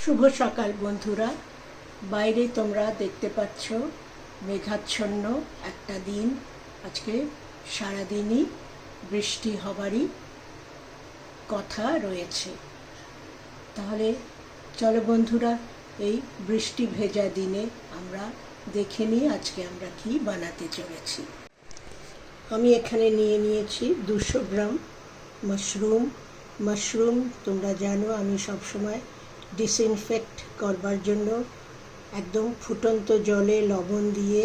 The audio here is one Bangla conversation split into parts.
শুভ সকাল বন্ধুরা। বাইরে তোমরা দেখতে পাচ্ছ মেঘাচ্ছন্ন একটা দিন। আজকে সারাদিনই বৃষ্টি হবারই কথা রয়েছে। তাহলে চলো বন্ধুরা, এই বৃষ্টি ভেজা দিনে আমরা দেখে নিই আজকে আমরা কি বানাতে চলেছি। আমি এখানে নিয়ে নিয়েছি 200 গ্রাম মাশরুম। তোমরা জানো আমি সবসময় ডিসইনফেক্ট করবার জন্য একদম ফুটন্ত জলে লবণ দিয়ে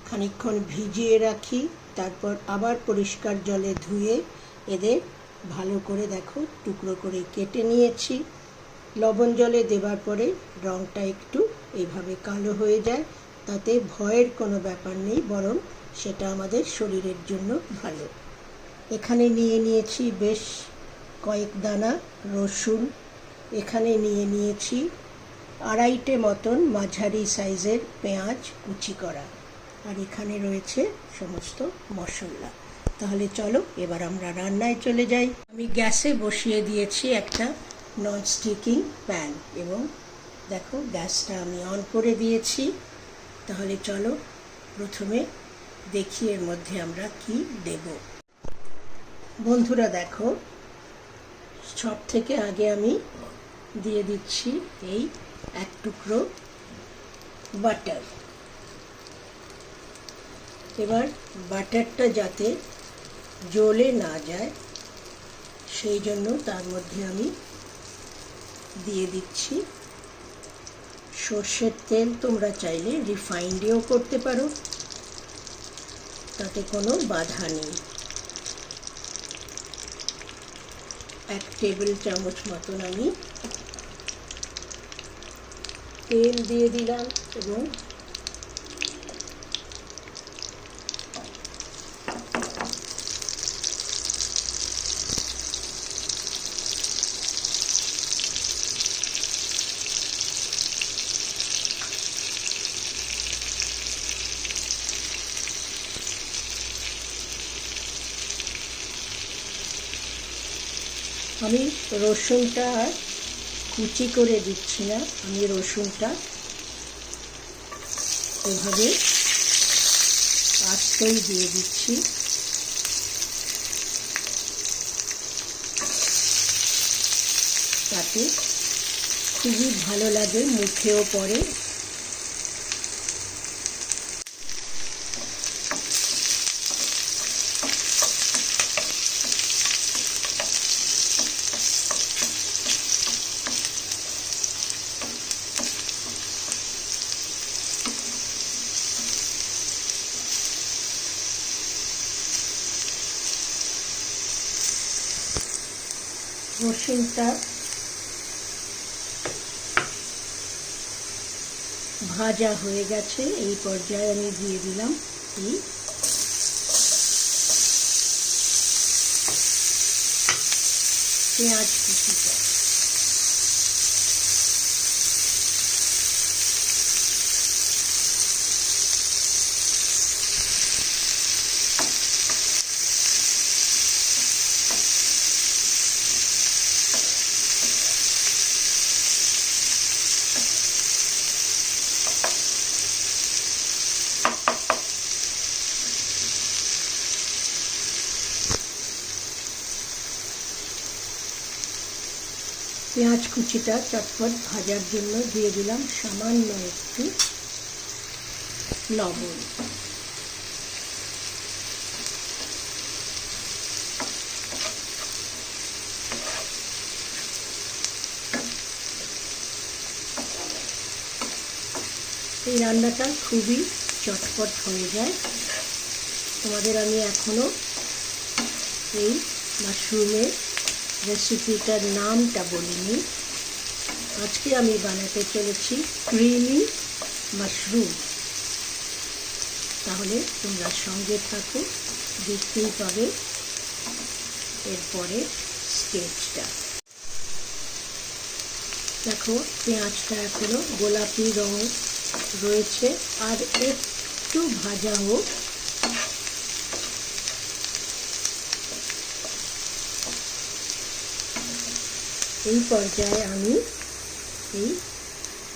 খানিকক্ষণ ভিজিয়ে রাখি, তারপর আবার পরিষ্কার জলে ধুয়ে এদের ভালো করে দেখো টুকরো করে কেটে নিয়েছি। লবণ জলে দেবার পরে রঙটা একটু এইভাবে কালো হয়ে যায়, তাতে ভয়ের কোনো ব্যাপার নেই, বরং সেটা আমাদের শরীরের জন্য ভালো। এখানে নিয়ে নিয়েছি বেশ কয়েক দানা রসুন। এখানে নিয়ে নিয়েছি 2.5টে মতন মাঝারি সাইজের পেঁয়াজ কুচি করা, আর এখানে রয়েছে সমস্ত মশলা। তাহলে চলো এবার আমরা রান্নায় চলে যাই। আমি গ্যাসে বসিয়ে দিয়েছি একটা ননস্টিকিং প্যান এবং দেখো গ্যাসটা আমি অন করে দিয়েছি। তাহলে চলো প্রথমে দেখি এর মধ্যে আমরা কি দেব। বন্ধুরা দেখো, সব থেকে আগে আমি দিয়ে দিচ্ছি এই 1 টুকরো বাটার। এবার বাটারটা যাতে জ্বলে না যায় সেই জন্য তার মধ্যে আমি দিয়ে দিচ্ছি সর্ষের তেল। তোমরা চাইলে রিফাইন্ডেও করতে পারো, তাতে কোনো বাধা নেই। 1 টেবিল চামচ মতন আমি তেল দিয়ে দিলাম এবং আমি রসুনটা কুচি করে দিচ্ছি না, আমি রসুনটা এভাবে আস্তই দিয়ে দিচ্ছি। তাতে খুবই ভালো লাগে, মুখেও পড়ে। রসুনটা ভাজা হয়ে গেছে। এই পর্যায়ে আমি দিয়ে দিলাম এই পেঁয়াজ কুচিটা। পেঁয়াজ কুচিটা চটপট ভাজার জন্য দিয়ে দিলাম সামান্য একটু লবণ। এই রান্নাটা খুবই চটপট হয়ে যায়। তোমাদের আমি এখনো এই মাশরুমের রেসিপিটার নামটা বলিনি। আজকে আমি বানাতে চলেছি ক্রিমি মাশরুম। তাহলে তোমরা সঙ্গে থাকো, দেখতেই পাবে এরপরে স্টেজটা। দেখো পেঁয়াজটা এখনো গোলাপি রং রয়েছে, আর একটু ভাজা হোক। এই পর্যায়ে আমি এই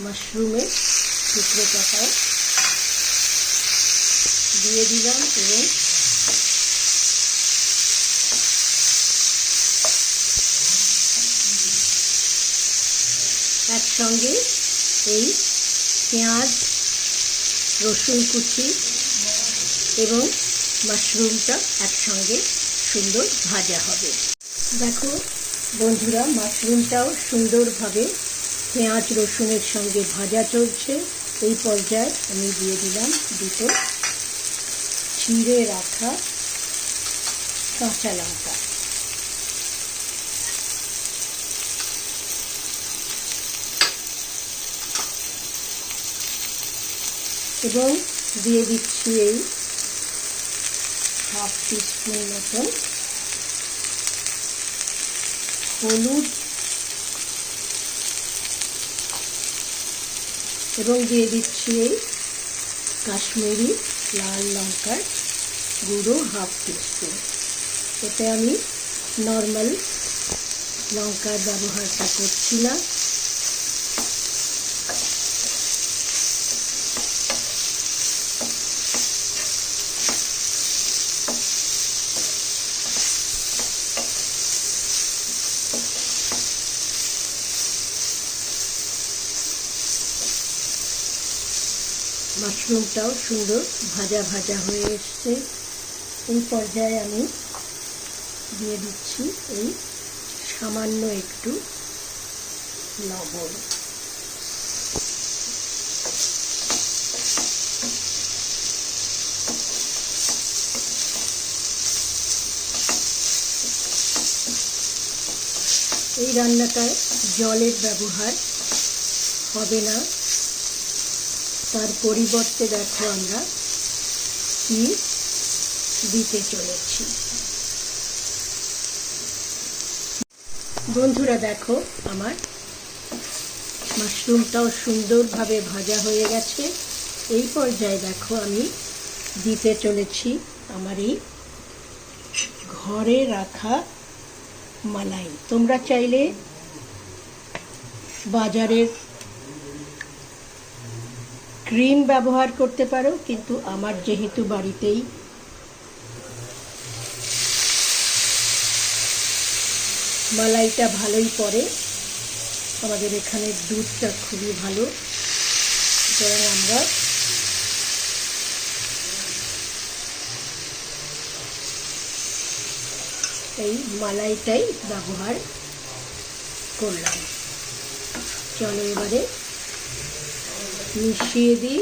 মাশরুমের টুকরোটাও দিয়ে দিলাম এবং একসঙ্গে এই পেঁয়াজ, রসুন কুচি এবং মাশরুমটা একসঙ্গে সুন্দর ভাজা হবে। দেখো বন্ধুরা, মাশরুমটাও সুন্দরভাবে পেঁয়াজ রসুনের সঙ্গে ভাজা চলছে। এই পর্যায়ে আমি দিয়ে দিলাম দুটো চিড়ে রাখা কাঁচা লঙ্কা এবং দিয়ে দিচ্ছি এই হাফ টিস্পুন মতন হলুদ এবং দিয়ে দিচ্ছি এই কাশ্মীরি লাল লঙ্কার গুঁড়ো হাফ টিস্পুন। এতে আমি নর্মাল লঙ্কার ব্যবহারটা করছি না। মাশরুমটাও সুন্দর ভাজা ভাজা হয়ে এসছে। এই পর্যায়ে আমি দিয়ে দিচ্ছি এই সামান্য একটু লবণ। এই রান্নাটায় জলের ব্যবহার হবে না, তার পরিবর্তে দেখো আমরা কি দিতে চলেছি। বন্ধুরা দেখো, আমার মাশরুমটাও সুন্দরভাবে ভাজা হয়ে গেছে। এই পর্যায়ে দেখো আমি দিতে চলেছি আমার এই ঘরে রাখা মালাই। তোমরা চাইলে বাজারের ক্রিম ব্যবহার করতে পারো, কিন্তু আমার যেহেতু বাড়িতেই মালাইটা ভালোই পড়ে, আমাদের এখানে দুধটা খুবই ভালো, সুতরাং আমরা এই মালাইটাই ব্যবহার করলাম। চলো এবারে মিশিয়ে দিই।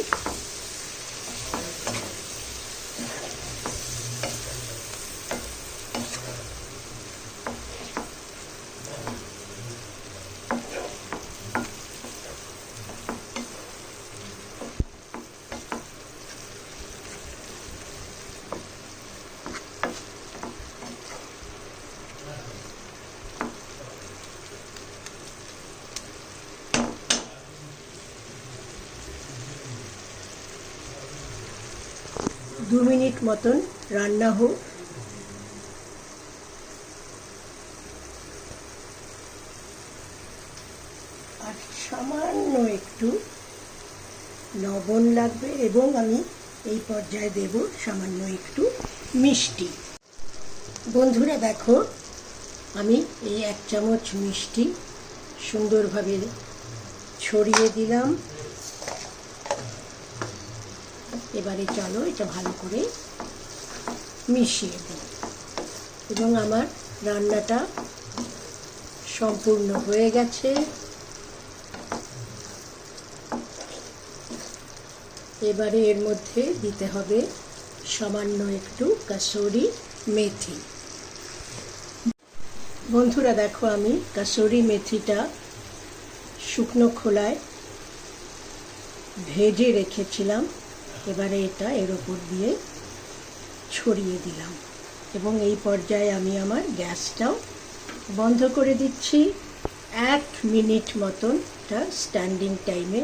দু মিনিট মতন রান্না হোক। আর সামান্য একটু লবণ লাগবে এবং আমি এই পর্যায়ে দেব সামান্য একটু মিষ্টি। বন্ধুরা দেখো, আমি এই 1 চামচ মিষ্টি সুন্দরভাবে ছড়িয়ে দিলাম। এবারে চলো এটা ভালো করে মিশিয়ে দিই এবং আমার রান্নাটা সম্পূর্ণ হয়ে গেছে। এবারে এর মধ্যে দিতে হবে সামান্য একটু কাসুরি মেথি। বন্ধুরা দেখো, আমি কাসুরি মেথিটা শুকনো খোলায় ভেজে রেখেছিলাম। এবারে এটা এর ওপর দিয়ে ছড়িয়ে দিলাম এবং এই পর্যায়ে আমি আমার গ্যাসটাও বন্ধ করে দিচ্ছি। 1 মিনিট মতন এটা স্ট্যান্ডিং টাইমে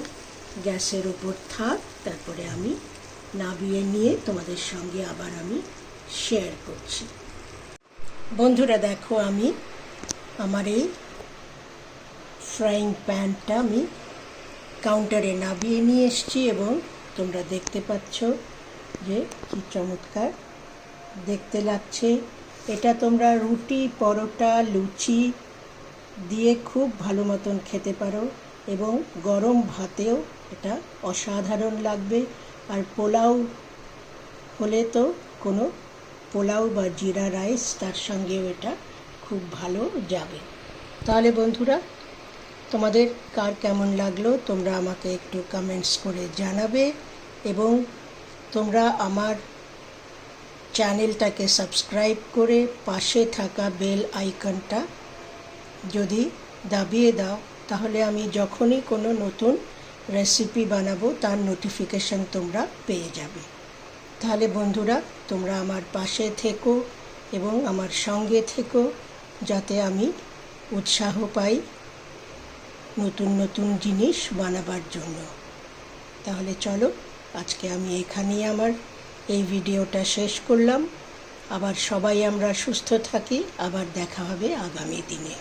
গ্যাসের ওপর থাক, তারপরে আমি নামিয়ে নিয়ে তোমাদের সঙ্গে আবার আমি শেয়ার করছি। বন্ধুরা দেখো, আমি আমার এই ফ্রাইং প্যানটা আমি কাউন্টারে নামিয়ে নিয়ে এসেছি এবং তোমরা দেখতে পাচ্ছ যে কি চমৎকার দেখতে লাগছে। এটা তোমরা রুটি, পরোটা, লুচি দিয়ে খুব ভালো মতন খেতে পারো এবং গরম ভাতেও এটা অসাধারণ লাগবে। আর পোলাও হলে তো কোনো পোলাও বা জিরা রাইস তার সঙ্গেও এটা খুব ভালো যাবে। তাহলে বন্ধুরা, তোমাদের কার কেমন লাগলো তোমরা আমাকে একটু কমেন্টস করে জানাবে এবং তোমরা আমার চ্যানেলটাকে সাবস্ক্রাইব করে পাশে থাকা বেল আইকনটা যদি দাবিয়ে দাও তাহলে আমি যখনই কোনো নতুন রেসিপি বানাবো তার নোটিফিকেশন তোমরা পেয়ে যাবে। তাহলে বন্ধুরা, তোমরা আমার পাশে থেকো এবং আমার সঙ্গে থেকো যাতে আমি উৎসাহ পাই নতুন নতুন জিনিস বানাবার জন্য। তাহলে চলো, আজকে আমি এখানেই আমার এই ভিডিওটা শেষ করলাম। আবার সবাই আমরা সুস্থ থাকি, আবার দেখা হবে আগামী দিনে।